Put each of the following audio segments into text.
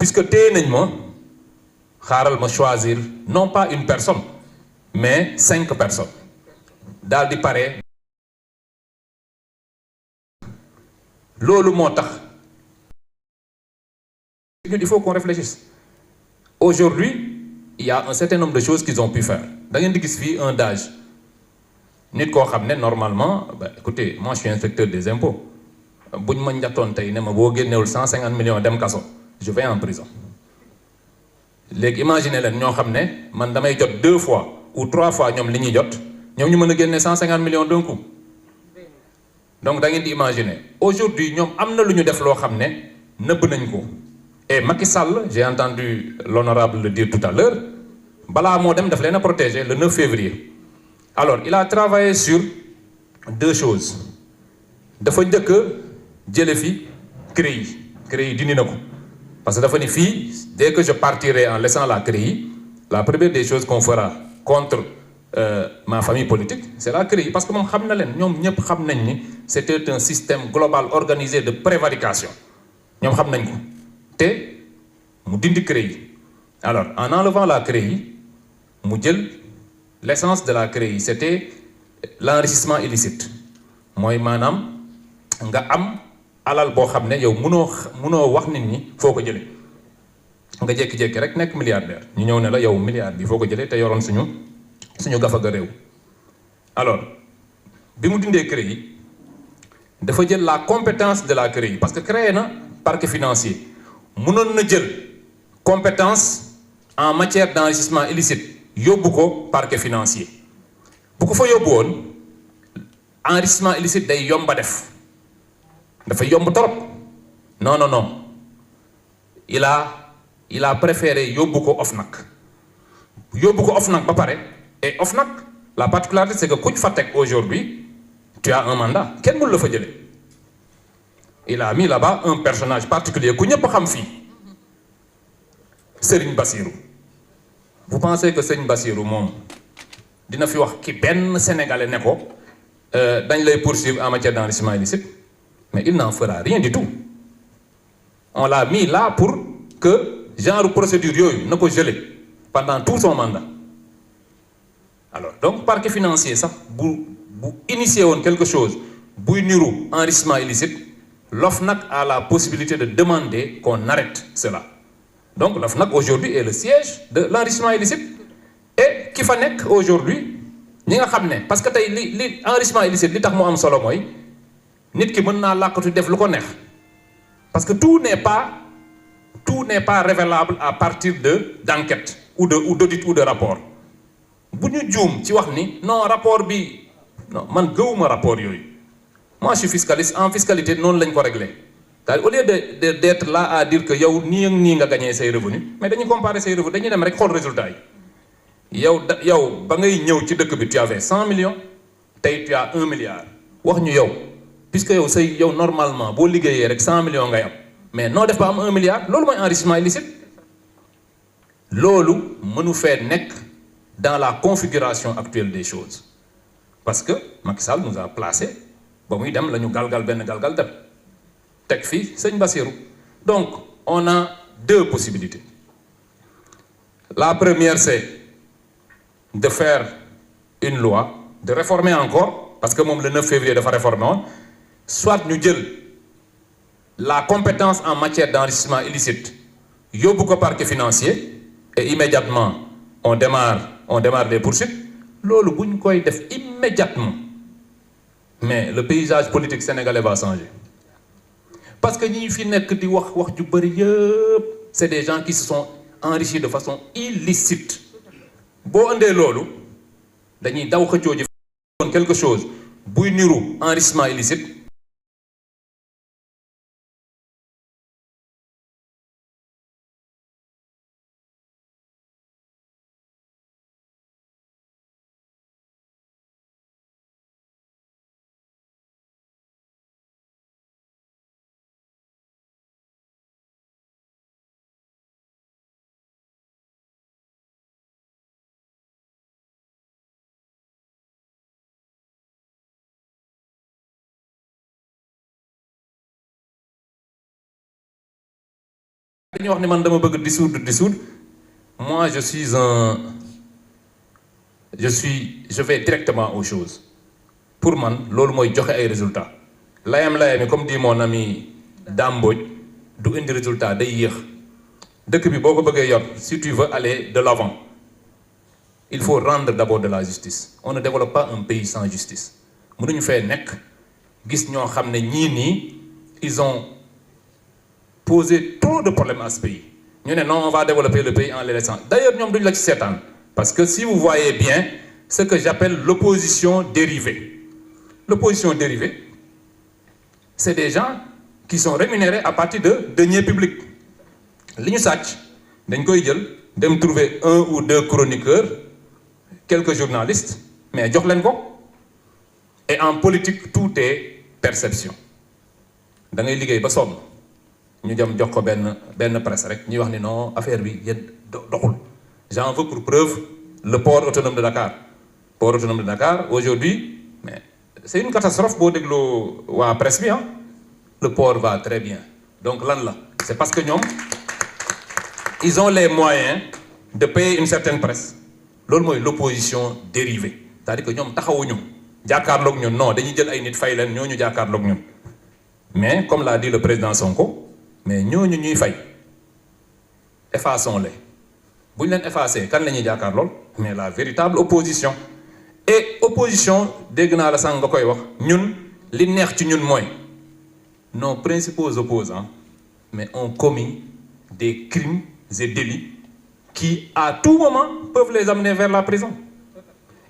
puisque téye nañ ma xaaral ma choisir non pas une personne mais 5 personnes daal di pare. loolu moo tax il faut qu'on réfléchisse. Aujourd'hui il y a un certain nombre de choses qu'ils ont pu faire. Da ngeen di gis fii un DAGE nit koo xam ne normalement écoutez moi je suis inspecteur des impôts buñ ma njattoon tey ne ma boo génnewul 150 millions dem kaso je vais en prison. léegi imaginer leen ñoo xam ne man damay jot 2 fois ou 3 fois ñoom li ñuy jot ñoom ñu mën a génne 150 millions d'un coup. donc da ngeen di imaginer aujourd'hui ñoom am na lu ñu def loo xam ne nëbb nañ ko. et Macky Sall j'ai entendu l'honorable le dire tout à l'heure balaa moo dem daf leen a protéger le 9 février. alors il a travaillé sur 2 choses dafa njëkk a jële fi CREI dindi na ko parce que dafa ni fii dès que je partirai en laissant la CREI la première des choses qu'on fera contre ma famille politique c'est la CREI parce que moom xam na leen ñoom ñëpp xam nañ ni c'était un système global organisé de prévarication ñoom xam nañ ko te mu dindi CREI. alors en enlevant la CREI mu jël l'essence de la CREI c'était l'enrichissement mooy maanaam nga am alal boo xam ne yow munoo wax nit ñi foo ko jëlee nga jékki-jékki rek nekk milliardaire ñu ñëw ne la yow milliard bi foo ko jëlee te yoroon suñu gafaga réew. alors bi mu dindee CREI dafa jël la compétence de la CREI parce que créé na parquet financier mënoon na jël compétence en matière d'enrichissement illicite yóbbu ko parquet financier bu ko fa yóbbu woon enrichissement illicite day yomba def dafa yomb trop. non il a préféré yóbbu ko OFNAC ba pare. et OFNAC la particularité c'est que kuñ fa teg aujourd'hui tu as un mandat kenn mënu la fa jëlee. il a mis là-bas un personnage particulier ku ñëpp xam fii Serigne Bassirou. vous pensez que Serigne Bassirou moom dina fi wax ki benn sénégalais ne ko dañ lay poursuivre en matière d'enrichissement illicite mais il n'en fera rien du tout. on l'a mis là pour que genre procédure yooyu na ko geler pendant tout son mandat. alors donc parquet financier sax bu initier woon quelque chose buy niru enrichissement illicite l'OFNAC a la possibilité de demander qu'on arrête cela. donc l'OFNAC aujourd'hui est le siège de l'enrichissement illicite et ki fa nekk aujourd'hui ñi nga xam ne parce que tey li enrichissement illicite li tax mu am solo mooy nit ki mën naa làkkatu def lu ko neex parce que tout n'est pas révélable à partir d'enquête ou d'audit ou de rapport. bu ñu juum ci wax ni non rapport bi non man gëwuma rapport yooyu. moi je suis fiscaliste en fiscalité noonu lañ ko réglé c'est-à-dire au lieu d'être là à dire que yow nii ak nii nga gagné say revenus mais dañuy comparer say revenus dañuy dem rek xool résultat yi. yow ba ngay ñëw ci dëkk bi tu avais 100 millions tey tu as 1 milliard wax ñu yow puisque yow normalement boo liggéeyee rek 100 millions ngay am mais noo def ba am 1 milliard loolu mooy enrichissement illicite. loolu mënu fee nekk dans la configuration actuelle des choses parce que Macky Sall nous a placé ba muy dem la ñu galgal dem teg fii sëñ Bassirou. donc on a 2 possibilités. la première c'est de faire une loi de réformer encore parce que moom le 9 février dafa réformer woon soit ñu jël la compétence en matière d'enrichissement illicite yóbbu ko parquet financier et immédiatement on démarre les poursuites. loolu bu ñu koy def immédiatement mais le paysage politique sénégalais va changer parce que ñi fi nekk di wax ju bari yëpp c'est des gens qui se sont enrichis de façon illicite. boo andee loolu dañuy daw xëccoo ji quelque chose buy niru enrichissement illicite dañuy wax ni man dama bëgg dissoudre. Moi je vais directement aux choses. Pour man loolu mooy joxe ay résultats layam comme dit mon ami Damboj du indi résultat day yéex dëkk bi boo ko bëggee yor si tu veux aller de l'avant il faut rendre d'abord de la justice. On ne développe pas un pays sans justice. Mënuñu fee nekk gis ñoo xam ne ñii nii ils ont posé trop de problèmes à ce pays. Ñu ne non, on va développer le pays en les laissant. D'ailleurs ñoom duñu la ci seetaan parce que si vous voyez bien ce que j'appelle l'opposition dérivée. L'opposition dérivée, c'est des gens qui sont rémunérés à partir de deniers publics. Li ñu sàcc dañ koy jël dem trouver 1 ou 2 chroniqueurs, quelques journalistes, mais jox leen ko. Et en politique tout est perception. Da ngay liggéey ba sonn ñu dem jox ko benn presse rek ñuy wax ni non affaire bi yéen doxul. J'en veux pour preuve le port autonome de Dakar. Port autonome de Dakar aujourd'hui, mais c'est une catastrophe boo dégloo waa presse bi. Le port va très bien. Donc lan la c'est parce que ñoom ils ont les moyens de payer une certaine presse. Loolu mooy l'opposition dérivée. C'est-à-dire que ñoom taxawuñu jàkkaarloog ñun non dañuy jël ay nit fay leen ñooñu jàkkaarloog ñun. Mais comme l'a dit le président Sonko, mais ñooñu ñuy fay effaçons-les. Bu ñu leen effacé kan la ñuy jàkkaarlool mais la véritable opposition. Et opposition dégg naa la sànq nga koy wax ñun li neex ci ñun mooy nos principaux opposants mais ont commis des crimes et délits qui à tout moment peuvent les amener vers la prison,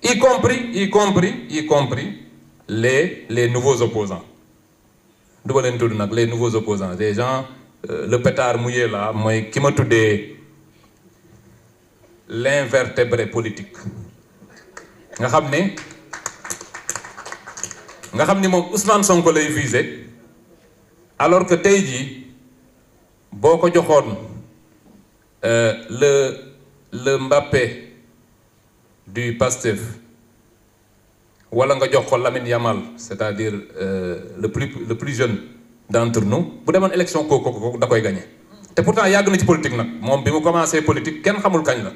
y compris les nouveaux opposants. Du ma leen tudd nag les nouveaux opposants des gens le pétard mouillé là mooy ki ma tuddee l'invertébré politique nga xam ni moom Ousmane Sonko lay visé alors que tey jii boo ko joxoon le Mbappé du Pastef wala nga jox ko Lamine Yamal c'est-à-dire le plus jeune d'entre nous bu demoon élection kooku da koy gagné. te pourtant yàgg na ci politique nag moom bi mu commencé politique kenn xamul kañ la.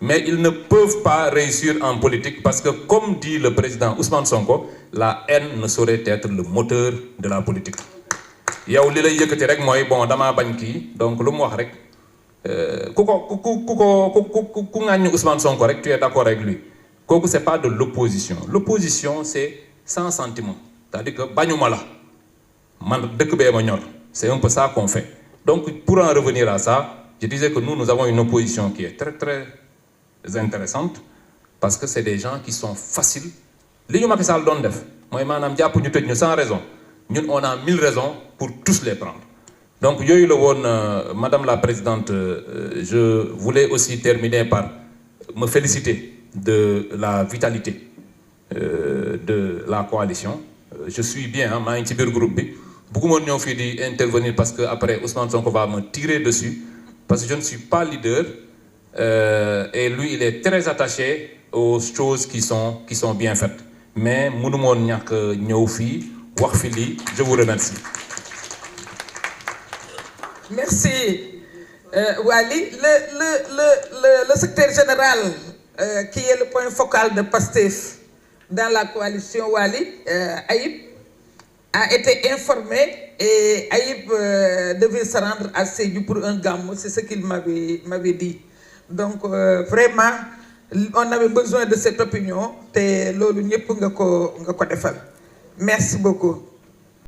Mais ils ne peuvent pas réussir en politique parce que comme dit le président Ousmane Sonko, la haine ne saurait être le moteur de la politique. yow li lay yëkkati rek mooy bon damaa bañ kii donc lu mu wax rek ku ŋàññi Ousmane Sonko rek tu es d'accord avec lui. Kooku c'est pas de l'opposition. L'opposition c'est sans sentiment. C'est-à-dire que bañuma la man dëkk bee ma ñor. C'est un peu ça qu'on fait. Donc pour en revenir à ça, je disais que nous avons une opposition qui est très très intéressante parce que c'est des gens qui sont faciles. Li ñu Macky Sall doon def mooy maanaam jàpp ñu tëj ñu sans raison ñun on a 1000 raisons pour tous les prendre. Donc yooyu la woon madame la présidente, je voulais aussi terminer par me féliciter de la vitalité de la coalition. Je suis bien maa ngi ci biir groupe bi bëgguma ñëw fii di intervenir parce que après Ousmane Sonko va me tirer dessus parce que je ne suis pas leader. Et lui il est très attaché aux choses qui sont bien faites mais mënu moon ñàkk ñëw fii wax fi lii. Je vous remercie. Merci Waly. Le secrétaire général qui est le point focal de Pastef dans la coalition Waly, Aïb, a été informé et Aïb devait se rendre à Sédhiou pour un gamou, c'est ce qu'il m'avait dit. Donc vraiment on avait besoin de cette opinion te loolu ñëpp nga ko defal. Merci beaucoup.